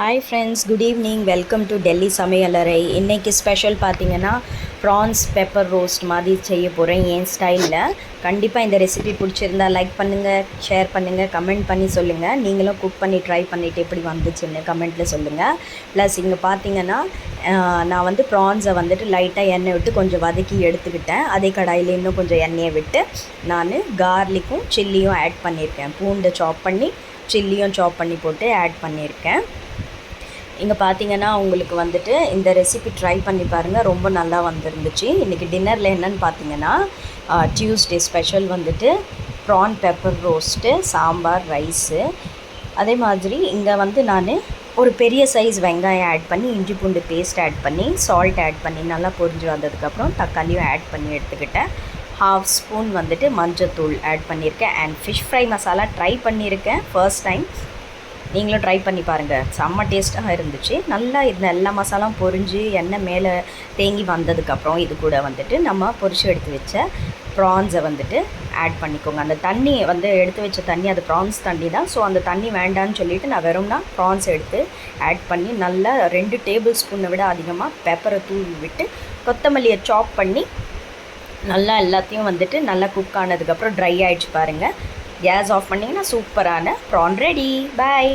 Hi friends, good evening. Welcome to Delhi சமையலறை. இன்றைக்கி special பார்த்திங்கன்னா ப்ரான்ஸ் பெப்பர் ரோஸ்ட் மாதிரி செய்ய போகிறேன் என் ஸ்டைலில். கண்டிப்பாக இந்த ரெசிபி பிடிச்சிருந்தா லைக் பண்ணுங்கள், ஷேர் பண்ணுங்கள், கமெண்ட் பண்ணி சொல்லுங்கள். நீங்களும் குக் பண்ணி ட்ரை பண்ணிவிட்டு எப்படி வந்துச்சுன்னு கமெண்ட்டில் சொல்லுங்கள். ப்ளஸ் இங்கே பார்த்திங்கன்னா நான் வந்து ப்ரான்ஸை வந்துட்டு லைட்டாக எண்ணெய் விட்டு கொஞ்சம் வதக்கி எடுத்துக்கிட்டேன். அதே கடாயில் இன்னும் கொஞ்சம் எண்ணெயை விட்டு நான் கார்லிக்கும் சில்லியும் ஆட் பண்ணியிருக்கேன். பூண்டை சாப் பண்ணி சில்லியும் சாப் பண்ணி போட்டு ஆட் பண்ணியிருக்கேன். இங்கே பார்த்தீங்கன்னா உங்களுக்கு வந்துட்டு இந்த ரெசிபி ட்ரை பண்ணி பாருங்கள், ரொம்ப நல்லா வந்துருந்துச்சு. இன்றைக்கி டின்னரில் என்னென்னு பார்த்தீங்கன்னா டியூஸ்டே ஸ்பெஷல் வந்துட்டு prawn pepper roast, sambar, rice. அதே மாதிரி இங்கே வந்து நான் ஒரு பெரிய சைஸ் வெங்காயம் ஆட் பண்ணி இஞ்சி பூண்டு பேஸ்ட் ஆட் பண்ணி சால்ட் ஆட் பண்ணி நல்லா பொரிஞ்சு வந்ததுக்கப்புறம் தக்காளியும் ஆட் பண்ணி எடுத்துக்கிட்டேன். 1/2 ஸ்பூன் வந்துட்டு மஞ்சத்தூள் ஆட் பண்ணியிருக்கேன். And fish fry masala try பண்ணியிருக்கேன் ஃபர்ஸ்ட் டைம். நீங்களும் ட்ரை பண்ணி பாருங்கள், செம்ம டேஸ்ட்டாக இருந்துச்சு. நல்லா இந்த எல்லா மசாலாவும் பொரிஞ்சு எண்ணெய் மேலே தேங்கி வந்ததுக்கப்புறம் இது கூட வந்துட்டு நம்ம பொரிச்சு எடுத்து வச்ச ப்ரான்ஸை வந்துட்டு ஆட் பண்ணிக்கோங்க. அந்த தண்ணி வந்து எடுத்து வச்ச தண்ணி அது ப்ரான்ஸ் தண்ணி தான். ஸோ அந்த தண்ணி வேண்டான்னு சொல்லிவிட்டு நான் வெறும்னா ப்ரான்ஸ் எடுத்து ஆட் பண்ணி நல்லா 2 டேபிள் ஸ்பூனை விட அதிகமாக பெப்பரை தூவி விட்டு கொத்தமல்லியை சாப் பண்ணி நல்லா எல்லாத்தையும் வந்துட்டு நல்லா குக் ஆனதுக்கப்புறம் ட்ரை ஆகிடுச்சு பாருங்கள். கேஸ் ஆஃப் பண்ணிங்கன்னா சூப்பரான ப்ரான் ரெடி. பாய்.